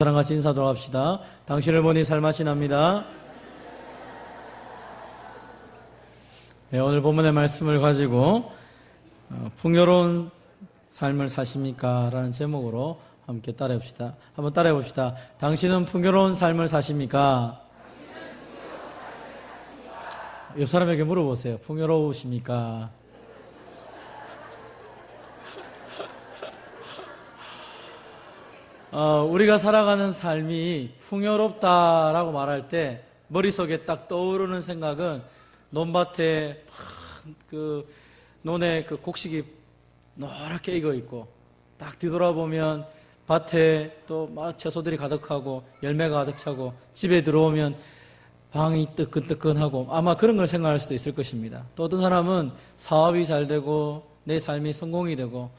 저랑 같이 인사하도록 합시다. 당신을 보니 살맛이 납니다. 네, 오늘 본문의 말씀을 가지고 풍요로운 삶을 사십니까? 라는 제목으로 함께 따라해봅시다. 한번 따라해봅시다. 당신은 풍요로운 삶을 사십니까? 옆 사람에게 물어보세요. 풍요로우십니까? 우리가 살아가는 삶이 풍요롭다라고 말할 때 머릿속에 딱 떠오르는 생각은 논밭에 논에 곡식이 노랗게 익어 있고 딱 뒤돌아보면 밭에 또 막 채소들이 가득하고 열매가 가득 차고 집에 들어오면 방이 뜨끈뜨끈하고 아마 그런 걸 생각할 수도 있을 것입니다. 또 어떤 사람은 사업이 잘 되고 내 삶이 성공이 되고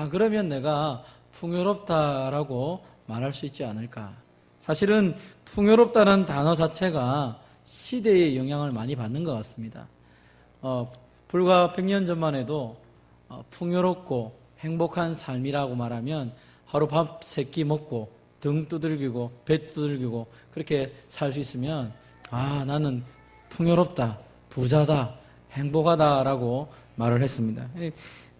그러면 내가 풍요롭다라고 말할 수 있지 않을까. 사실은 풍요롭다는 단어 자체가 시대의 영향을 많이 받는 것 같습니다. 불과 100년 전만 해도 풍요롭고 행복한 삶이라고 말하면 하루 밥 3끼 먹고 등 두들기고 배 두들기고 그렇게 살 수 있으면 나는 풍요롭다, 부자다, 행복하다라고 말을 했습니다.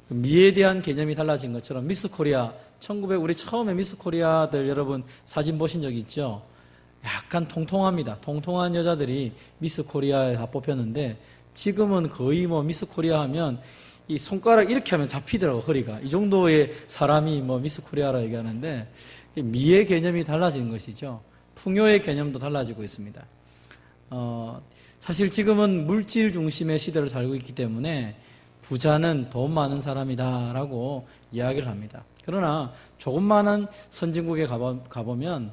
미에 대한 개념이 달라진 것처럼 미스 코리아, 우리 처음에 미스 코리아들 여러분 사진 보신 적 있죠? 약간 통통합니다. 통통한 여자들이 미스 코리아에 다 뽑혔는데 지금은 거의 미스 코리아 하면 이 손가락 이렇게 하면 잡히더라고, 허리가. 이 정도의 사람이 미스 코리아라 얘기하는데 미의 개념이 달라진 것이죠. 풍요의 개념도 달라지고 있습니다. 사실 지금은 물질 중심의 시대를 살고 있기 때문에 부자는 돈 많은 사람이다라고 이야기를 합니다. 그러나 조금만한 선진국에 가보면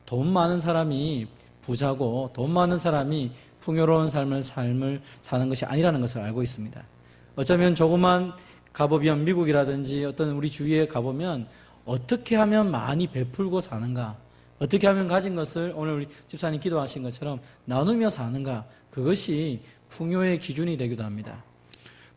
돈 많은 사람이 부자고 돈 많은 사람이 풍요로운 삶을 사는 것이 아니라는 것을 알고 있습니다. 어쩌면 조그만 가보면 미국이라든지 어떤 우리 주위에 가보면 어떻게 하면 많이 베풀고 사는가, 어떻게 하면 가진 것을 오늘 우리 집사님 기도하신 것처럼 나누며 사는가, 그것이 풍요의 기준이 되기도 합니다.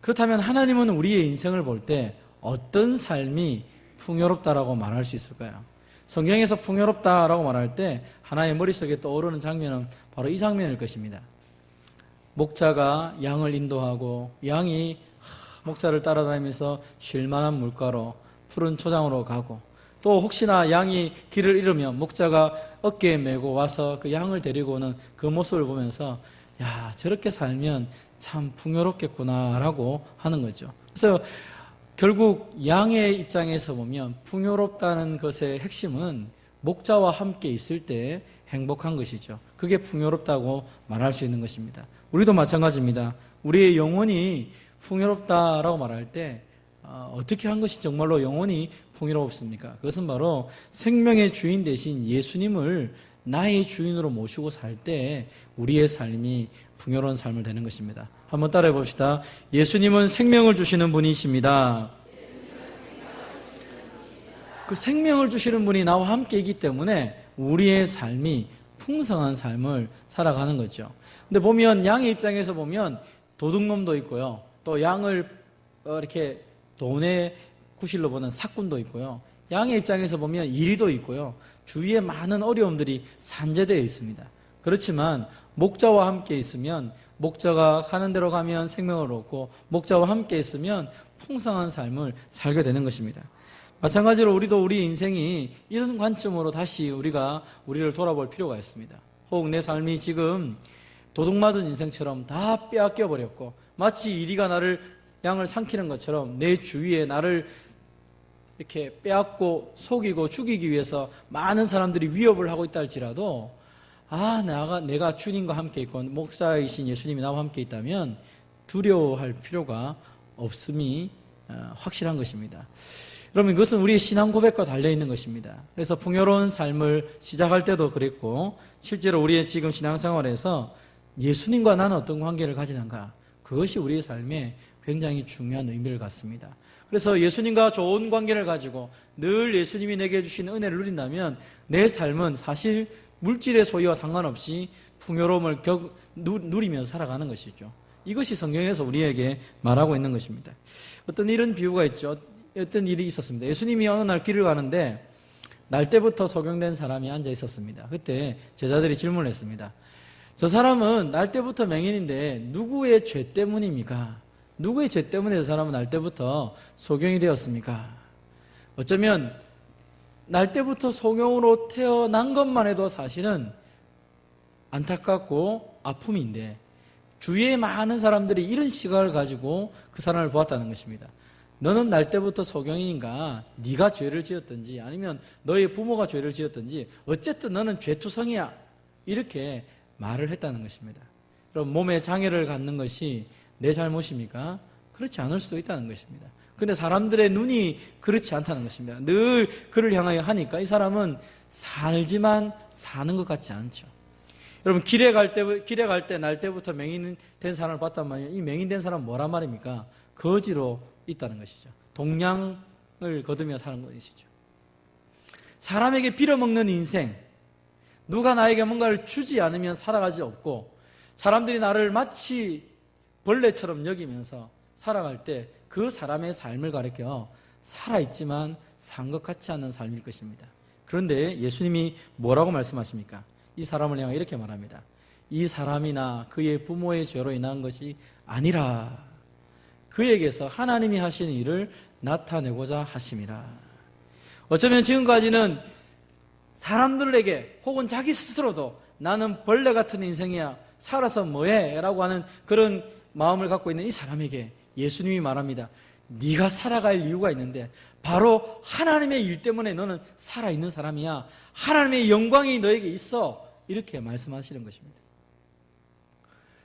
그렇다면 하나님은 우리의 인생을 볼 때 어떤 삶이 풍요롭다라고 말할 수 있을까요? 성경에서 풍요롭다라고 말할 때 하나의 머릿속에 떠오르는 장면은 바로 이 장면일 것입니다. 목자가 양을 인도하고 양이 목자를 따라다니면서 쉴만한 물가로 푸른 초장으로 가고, 또 혹시나 양이 길을 잃으면 목자가 어깨에 메고 와서 그 양을 데리고 오는 그 모습을 보면서 저렇게 살면 참 풍요롭겠구나라고 하는 거죠. 그래서 결국 양의 입장에서 보면 풍요롭다는 것의 핵심은 목자와 함께 있을 때 행복한 것이죠. 그게 풍요롭다고 말할 수 있는 것입니다. 우리도 마찬가지입니다. 우리의 영혼이 풍요롭다라고 말할 때 어떻게 한 것이 정말로 영혼이 풍요롭습니까? 그것은 바로 생명의 주인 대신 예수님을 나의 주인으로 모시고 살 때 우리의 삶이 풍요로운 삶을 되는 것입니다. 한번 따라해 봅시다. 예수님은 생명을 주시는 분이십니다. 그 생명을 주시는 분이 나와 함께 있기 때문에 우리의 삶이 풍성한 삶을 살아가는 거죠. 근데 보면 양의 입장에서 보면 도둑놈도 있고요. 또 양을 이렇게 돈의 구실로 보는 사꾼도 있고요. 양의 입장에서 보면 이리도 있고요. 주위에 많은 어려움들이 산재되어 있습니다. 그렇지만 목자와 함께 있으면 목자가 가는 대로 가면 생명을 얻고 목자와 함께 있으면 풍성한 삶을 살게 되는 것입니다. 마찬가지로 우리도 우리 인생이 이런 관점으로 다시 우리를 돌아볼 필요가 있습니다. 혹 내 삶이 지금 도둑맞은 인생처럼 다 빼앗겨 버렸고 마치 이리가 양을 삼키는 것처럼 내 주위에 나를 이렇게 빼앗고 속이고 죽이기 위해서 많은 사람들이 위협을 하고 있다 할지라도 내가 주님과 함께 있고 목사이신 예수님이 나와 함께 있다면 두려워할 필요가 없음이 확실한 것입니다. 여러분, 이것은 우리의 신앙 고백과 달려있는 것입니다. 그래서 풍요로운 삶을 시작할 때도 그랬고 실제로 우리의 지금 신앙생활에서 예수님과 나는 어떤 관계를 가지는가, 그것이 우리의 삶에 굉장히 중요한 의미를 갖습니다. 그래서 예수님과 좋은 관계를 가지고 늘 예수님이 내게 주신 은혜를 누린다면 내 삶은 사실 물질의 소유와 상관없이 풍요로움을 누리면서 살아가는 것이죠. 이것이 성경에서 우리에게 말하고 있는 것입니다. 어떤 이런 비유가 있죠. 어떤 일이 있었습니다. 예수님이 어느 날 길을 가는데 날 때부터 소경된 사람이 앉아 있었습니다. 그때 제자들이 질문을 했습니다. 저 사람은 날 때부터 맹인인데 누구의 죄 때문입니까? 누구의 죄 때문에 저 사람은 날 때부터 소경이 되었습니까? 어쩌면 날 때부터 소경으로 태어난 것만 해도 사실은 안타깝고 아픔인데 주위에 많은 사람들이 이런 시각을 가지고 그 사람을 보았다는 것입니다. 너는 날 때부터 소경인가? 네가 죄를 지었든지 아니면 너의 부모가 죄를 지었든지 어쨌든 너는 죄투성이야. 이렇게 말을 했다는 것입니다. 그럼 몸에 장애를 갖는 것이 내 잘못입니까? 그렇지 않을 수도 있다는 것입니다. 근데 사람들의 눈이 그렇지 않다는 것입니다. 늘 그를 향하여 하니까 이 사람은 살지만 사는 것 같지 않죠. 여러분 길에 갈 때 날 때부터 맹인된 사람을 봤단 말이에요. 이 맹인된 사람은 뭐란 말입니까? 거지로 있다는 것이죠. 동량을 거두며 사는 것이죠. 사람에게 빌어먹는 인생, 누가 나에게 뭔가를 주지 않으면 살아가지 없고 사람들이 나를 마치 벌레처럼 여기면서 살아갈 때 그 사람의 삶을 가리켜 살아있지만 산 것 같지 않은 삶일 것입니다. 그런데 예수님이 뭐라고 말씀하십니까? 이 사람을 향해 이렇게 말합니다. 이 사람이나 그의 부모의 죄로 인한 것이 아니라 그에게서 하나님이 하시는 일을 나타내고자 하심이라. 어쩌면 지금까지는 사람들에게 혹은 자기 스스로도 나는 벌레 같은 인생이야 살아서 뭐해? 라고 하는 그런 마음을 갖고 있는 이 사람에게 예수님이 말합니다. 네가 살아갈 이유가 있는데 바로 하나님의 일 때문에 너는 살아있는 사람이야. 하나님의 영광이 너에게 있어. 이렇게 말씀하시는 것입니다.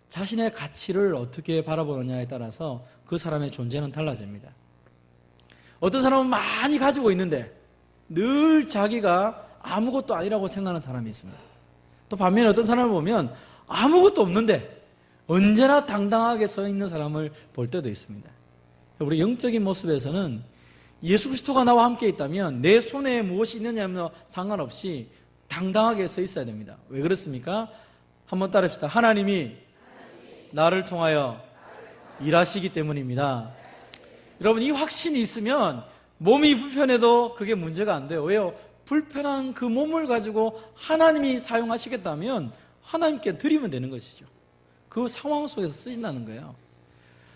자신의 가치를 어떻게 바라보느냐에 따라서 그 사람의 존재는 달라집니다. 어떤 사람은 많이 가지고 있는데 늘 자기가 아무것도 아니라고 생각하는 사람이 있습니다. 또 반면에 어떤 사람을 보면 아무것도 없는데 언제나 당당하게 서 있는 사람을 볼 때도 있습니다. 우리 영적인 모습에서는 예수 그리스도가 나와 함께 있다면 내 손에 무엇이 있느냐며 상관없이 당당하게 서 있어야 됩니다. 왜 그렇습니까? 한번 따라합시다. 하나님이 나를 통하여 일하시기 때문입니다. 여러분 이 확신이 있으면 몸이 불편해도 그게 문제가 안 돼요. 왜요? 불편한 그 몸을 가지고 하나님이 사용하시겠다면 하나님께 드리면 되는 것이죠. 그 상황 속에서 쓰신다는 거예요.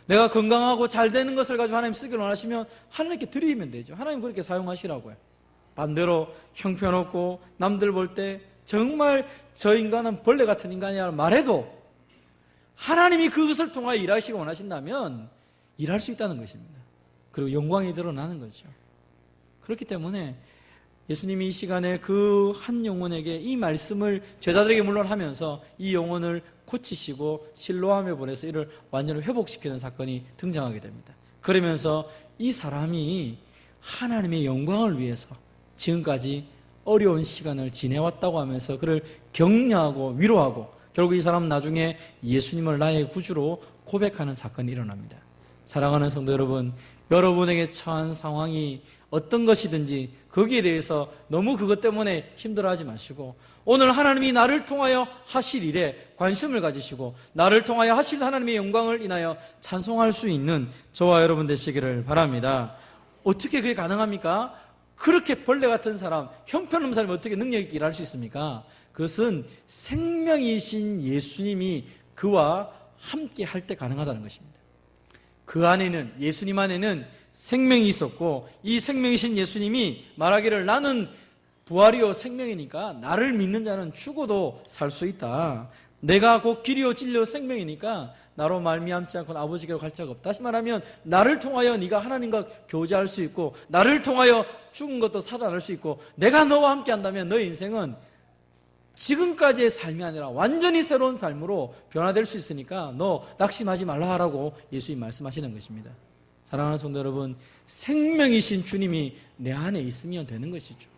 내가 건강하고 잘 되는 것을 가지고 하나님 쓰기를 원하시면 하나님께 드리면 되죠. 하나님 그렇게 사용하시라고요. 반대로 형편없고 남들 볼 때 정말 저 인간은 벌레 같은 인간이라고 말해도 하나님이 그것을 통하여 일하시기 원하신다면 일할 수 있다는 것입니다. 그리고 영광이 드러나는 거죠. 그렇기 때문에 예수님이 이 시간에 그 한 영혼에게 이 말씀을 제자들에게 물론 하면서 이 영혼을 고치시고 실로암에 보내서 이를 완전히 회복시키는 사건이 등장하게 됩니다. 그러면서 이 사람이 하나님의 영광을 위해서 지금까지 어려운 시간을 지내왔다고 하면서 그를 격려하고 위로하고 결국 이 사람은 나중에 예수님을 나의 구주로 고백하는 사건이 일어납니다. 사랑하는 성도 여러분, 여러분에게 처한 상황이 어떤 것이든지 거기에 대해서 너무 그것 때문에 힘들어하지 마시고 오늘 하나님이 나를 통하여 하실 일에 관심을 가지시고 나를 통하여 하실 하나님의 영광을 인하여 찬송할 수 있는 저와 여러분 되시기를 바랍니다. 어떻게 그게 가능합니까? 그렇게 벌레 같은 사람, 형편없는 사람이 어떻게 능력 있게 일할 수 있습니까? 그것은 생명이신 예수님이 그와 함께 할 때 가능하다는 것입니다. 그 안에는, 예수님 안에는 생명이 있었고 이 생명이신 예수님이 말하기를 나는 부활이요 생명이니까 나를 믿는 자는 죽어도 살 수 있다. 내가 곧 길이요 진리요 생명이니까 나로 말미암지 않고는 아버지께로 갈 자가 없다. 다시 말하면 나를 통하여 네가 하나님과 교제할 수 있고 나를 통하여 죽은 것도 살아날 수 있고 내가 너와 함께 한다면 너의 인생은 지금까지의 삶이 아니라 완전히 새로운 삶으로 변화될 수 있으니까 너 낙심하지 말라라고 예수님 말씀하시는 것입니다. 사랑하는 성도 여러분, 생명이신 주님이 내 안에 있으면 되는 것이죠.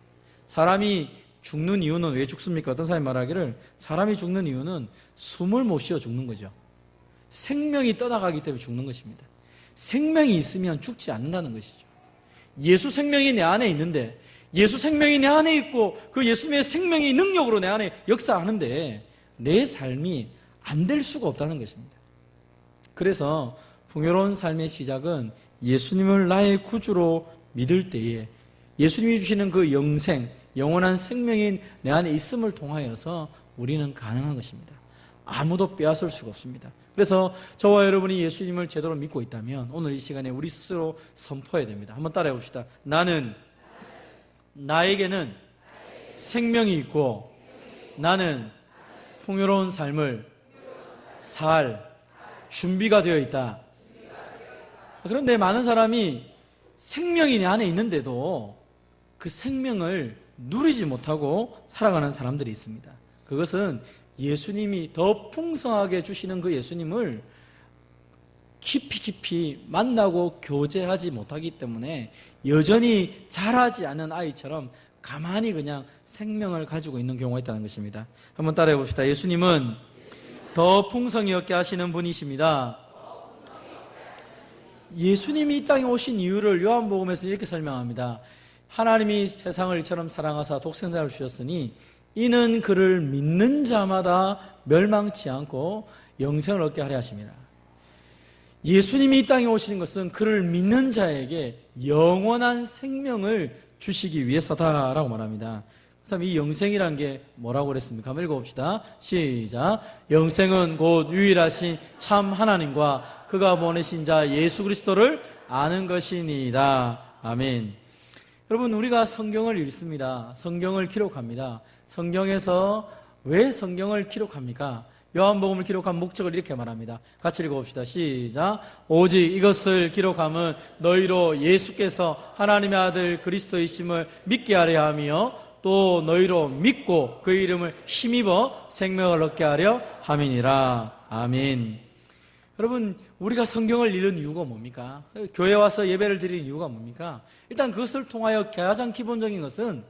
사람이 죽는 이유는 왜 죽습니까? 어떤 사람이 말하기를 사람이 죽는 이유는 숨을 못 쉬어 죽는 거죠. 생명이 떠나가기 때문에 죽는 것입니다. 생명이 있으면 죽지 않는다는 것이죠. 예수 생명이 내 안에 있는데 예수 생명이 내 안에 있고 그 예수님의 생명이 능력으로 내 안에 역사하는데 내 삶이 안 될 수가 없다는 것입니다. 그래서 풍요로운 삶의 시작은 예수님을 나의 구주로 믿을 때에 예수님이 주시는 그 영생, 영원한 생명인 내 안에 있음을 통하여서 우리는 가능한 것입니다. 아무도 빼앗을 수가 없습니다. 그래서 저와 여러분이 예수님을 제대로 믿고 있다면 오늘 이 시간에 우리 스스로 선포해야 됩니다. 한번 따라해 봅시다. 나에게는 생명이 있고 나는 풍요로운 삶을 살 준비가 되어 있다. 그런데 많은 사람이 생명이 내 안에 있는데도 그 생명을 누리지 못하고 살아가는 사람들이 있습니다. 그것은 예수님이 더 풍성하게 주시는 그 예수님을 깊이 만나고 교제하지 못하기 때문에 여전히 자라지 않은 아이처럼 가만히 그냥 생명을 가지고 있는 경우가 있다는 것입니다. 한번 따라해 봅시다. 예수님은 더 풍성히 얻게 하시는 분이십니다. 예수님이 이 땅에 오신 이유를 요한복음에서 이렇게 설명합니다. 하나님이 세상을 이처럼 사랑하사 독생자를 주셨으니 이는 그를 믿는 자마다 멸망치 않고 영생을 얻게 하려 하십니다. 예수님이 이 땅에 오시는 것은 그를 믿는 자에게 영원한 생명을 주시기 위해서다라고 말합니다. 그 다음에 이 영생이란 게 뭐라고 그랬습니까? 한번 읽어봅시다. 시작. 영생은 곧 유일하신 참 하나님과 그가 보내신 자 예수 그리스도를 아는 것이니이다. 아멘. 여러분, 우리가 성경을 읽습니다. 성경을 기록합니다. 성경에서 왜 성경을 기록합니까? 요한복음을 기록한 목적을 이렇게 말합니다. 같이 읽어봅시다. 시작. 오직 이것을 기록함은 너희로 예수께서 하나님의 아들 그리스도이심을 믿게 하려 하며 또 너희로 믿고 그 이름을 힘입어 생명을 얻게 하려 함이니라. 아멘. 여러분, 우리가 성경을 읽는 이유가 뭡니까? 교회 와서 예배를 드리는 이유가 뭡니까? 일단 그것을 통하여 가장 기본적인 것은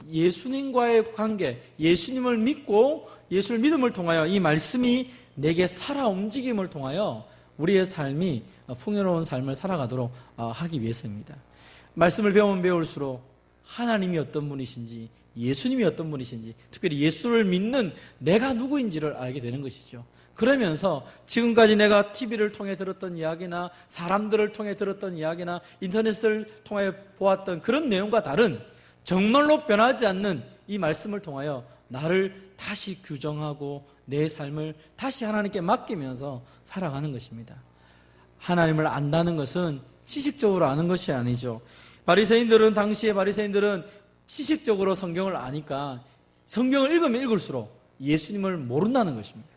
예수님과의 관계, 예수님을 믿고 예수를 믿음을 통하여 이 말씀이 내게 살아 움직임을 통하여 우리의 삶이 풍요로운 삶을 살아가도록 하기 위해서입니다. 말씀을 배우면 배울수록 하나님이 어떤 분이신지, 예수님이 어떤 분이신지, 특별히 예수를 믿는 내가 누구인지를 알게 되는 것이죠. 그러면서 지금까지 내가 TV를 통해 들었던 이야기나 사람들을 통해 들었던 이야기나 인터넷을 통해 보았던 그런 내용과 다른 정말로 변하지 않는 이 말씀을 통하여 나를 다시 규정하고 내 삶을 다시 하나님께 맡기면서 살아가는 것입니다. 하나님을 안다는 것은 지식적으로 아는 것이 아니죠. 당시의 바리새인들은 지식적으로 성경을 아니까 성경을 읽으면 읽을수록 예수님을 모른다는 것입니다.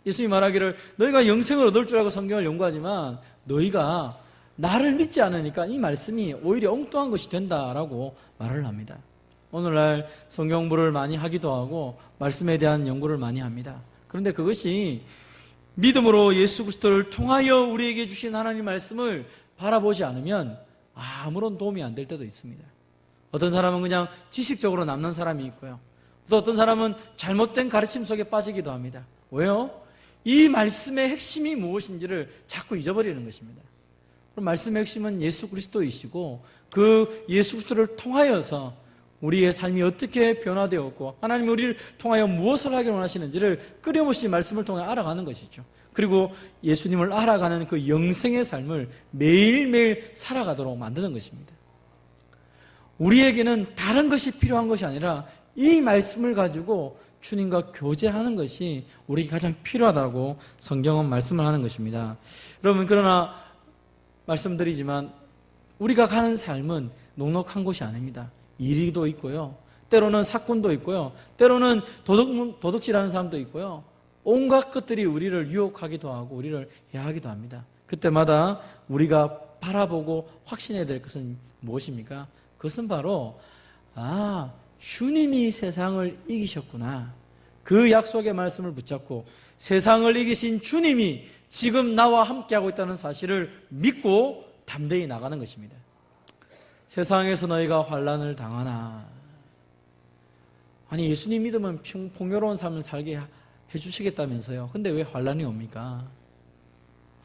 예수님이 말하기를 너희가 영생을 얻을 줄 알고 성경을 연구하지만 너희가 나를 믿지 않으니까 이 말씀이 오히려 엉뚱한 것이 된다라고 말을 합니다. 오늘날 성경 공부를 많이 하기도 하고 말씀에 대한 연구를 많이 합니다. 그런데 그것이 믿음으로 예수 그리스도를 통하여 우리에게 주신 하나님 말씀을 바라보지 않으면 아무런 도움이 안 될 때도 있습니다. 어떤 사람은 그냥 지식적으로 남는 사람이 있고요. 또 어떤 사람은 잘못된 가르침 속에 빠지기도 합니다. 왜요? 이 말씀의 핵심이 무엇인지를 자꾸 잊어버리는 것입니다. 그럼 말씀의 핵심은 예수 그리스도이시고 그 예수 그리스도를 통하여서 우리의 삶이 어떻게 변화되었고 하나님이 우리를 통하여 무엇을 하기 원하시는지를 끊임없이 말씀을 통해 알아가는 것이죠. 그리고 예수님을 알아가는 그 영생의 삶을 매일매일 살아가도록 만드는 것입니다. 우리에게는 다른 것이 필요한 것이 아니라 이 말씀을 가지고 주님과 교제하는 것이 우리에게 가장 필요하다고 성경은 말씀을 하는 것입니다. 여러분, 그러나 말씀드리지만 우리가 가는 삶은 녹록한 곳이 아닙니다. 일도 있고요, 때로는 사건도 있고요, 때로는 도둑질하는 사람도 있고요, 온갖 것들이 우리를 유혹하기도 하고 우리를 해하기도 합니다. 그때마다 우리가 바라보고 확신해야 될 것은 무엇입니까? 그것은 바로 주님이 세상을 이기셨구나. 그 약속의 말씀을 붙잡고 세상을 이기신 주님이 지금 나와 함께하고 있다는 사실을 믿고 담대히 나가는 것입니다. 세상에서 너희가 환난을 당하나. 아니, 예수님 믿으면 풍요로운 삶을 살게 해주시겠다면서요. 근데 왜 환난이 옵니까?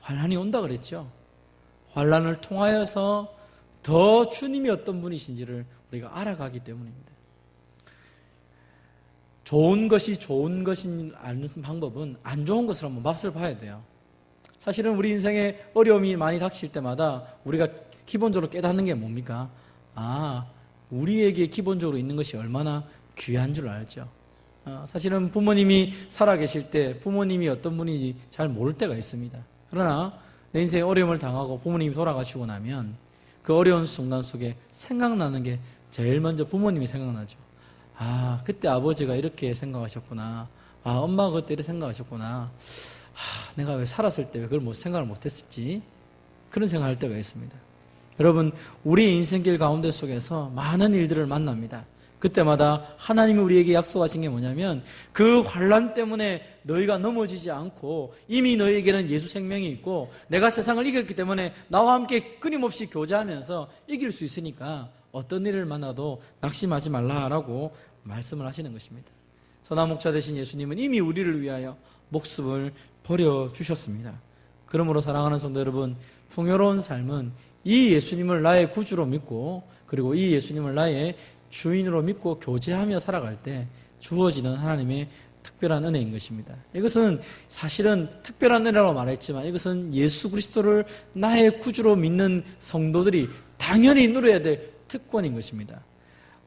환난이 온다 그랬죠. 환난을 통하여서 더 주님이 어떤 분이신지를 우리가 알아가기 때문입니다. 좋은 것이 좋은 것인 아는 방법은 안 좋은 것을 한번 맛을 봐야 돼요. 사실은 우리 인생에 어려움이 많이 닥칠 때마다 우리가 기본적으로 깨닫는 게 뭡니까? 우리에게 기본적으로 있는 것이 얼마나 귀한 줄 알죠. 사실은 부모님이 살아계실 때 부모님이 어떤 분인지 잘 모를 때가 있습니다. 그러나 내 인생에 어려움을 당하고 부모님이 돌아가시고 나면 그 어려운 순간 속에 생각나는 게 제일 먼저 부모님이 생각나죠. 그때 아버지가 이렇게 생각하셨구나. 엄마가 그때 이렇게 생각하셨구나. 내가 왜 살았을 때 왜 그걸 생각을 못했었지? 그런 생각할 때가 있습니다. 여러분, 우리 인생길 가운데 속에서 많은 일들을 만납니다. 그때마다 하나님이 우리에게 약속하신 게 뭐냐면 그 환난 때문에 너희가 넘어지지 않고 이미 너희에게는 예수 생명이 있고 내가 세상을 이겼기 때문에 나와 함께 끊임없이 교제하면서 이길 수 있으니까 어떤 일을 만나도 낙심하지 말라라고 말씀을 하시는 것입니다. 선한 목자 되신 예수님은 이미 우리를 위하여 목숨을 버려주셨습니다. 그러므로 사랑하는 성도 여러분, 풍요로운 삶은 이 예수님을 나의 구주로 믿고 그리고 이 예수님을 나의 주인으로 믿고 교제하며 살아갈 때 주어지는 하나님의 특별한 은혜인 것입니다. 이것은 사실은 특별한 은혜라고 말했지만 이것은 예수 그리스도를 나의 구주로 믿는 성도들이 당연히 누려야 될 특권인 것입니다.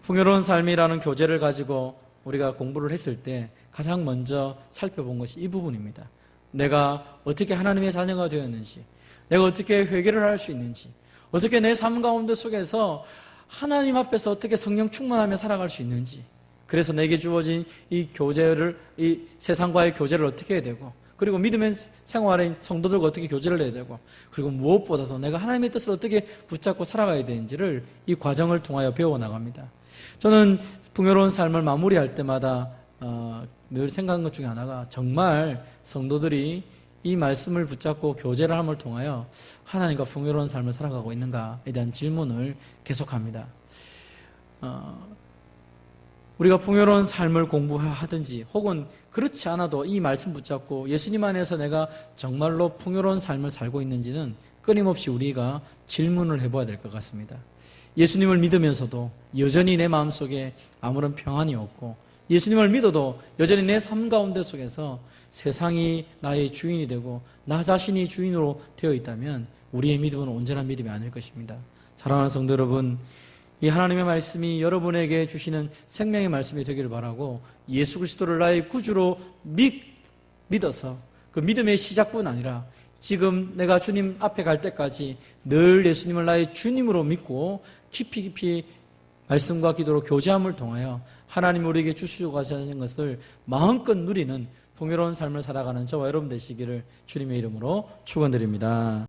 풍요로운 삶이라는 교제를 가지고 우리가 공부를 했을 때 가장 먼저 살펴본 것이 이 부분입니다. 내가 어떻게 하나님의 자녀가 되었는지, 내가 어떻게 회개를 할 수 있는지, 어떻게 내 삶 가운데 속에서 하나님 앞에서 어떻게 성령 충만하며 살아갈 수 있는지, 그래서 내게 주어진 이 교제를, 이 세상과의 교제를 어떻게 해야 되고, 그리고 믿음의 생활인 성도들과 어떻게 교제를 해야 되고, 그리고 무엇보다도 내가 하나님의 뜻을 어떻게 붙잡고 살아가야 되는지를 이 과정을 통하여 배워나갑니다. 저는 풍요로운 삶을 마무리할 때마다 늘 생각한 것 중에 하나가 정말 성도들이 이 말씀을 붙잡고 교제를 함을 통하여 하나님과 풍요로운 삶을 살아가고 있는가에 대한 질문을 계속합니다. 우리가 풍요로운 삶을 공부하든지 혹은 그렇지 않아도 이 말씀 붙잡고 예수님 안에서 내가 정말로 풍요로운 삶을 살고 있는지는 끊임없이 우리가 질문을 해봐야 될 것 같습니다. 예수님을 믿으면서도 여전히 내 마음속에 아무런 평안이 없고 예수님을 믿어도 여전히 내 삶 가운데 속에서 세상이 나의 주인이 되고 나 자신이 주인으로 되어 있다면 우리의 믿음은 온전한 믿음이 아닐 것입니다. 사랑하는 성도 여러분, 이 하나님의 말씀이 여러분에게 주시는 생명의 말씀이 되기를 바라고 예수 그리스도를 나의 구주로 믿어서 그 믿음의 시작뿐 아니라 지금 내가 주님 앞에 갈 때까지 늘 예수님을 나의 주님으로 믿고 깊이 말씀과 기도로 교제함을 통하여 하나님 우리에게 주시고 하시는 것을 마음껏 누리는 풍요로운 삶을 살아가는 저와 여러분 되시기를 주님의 이름으로 축원드립니다.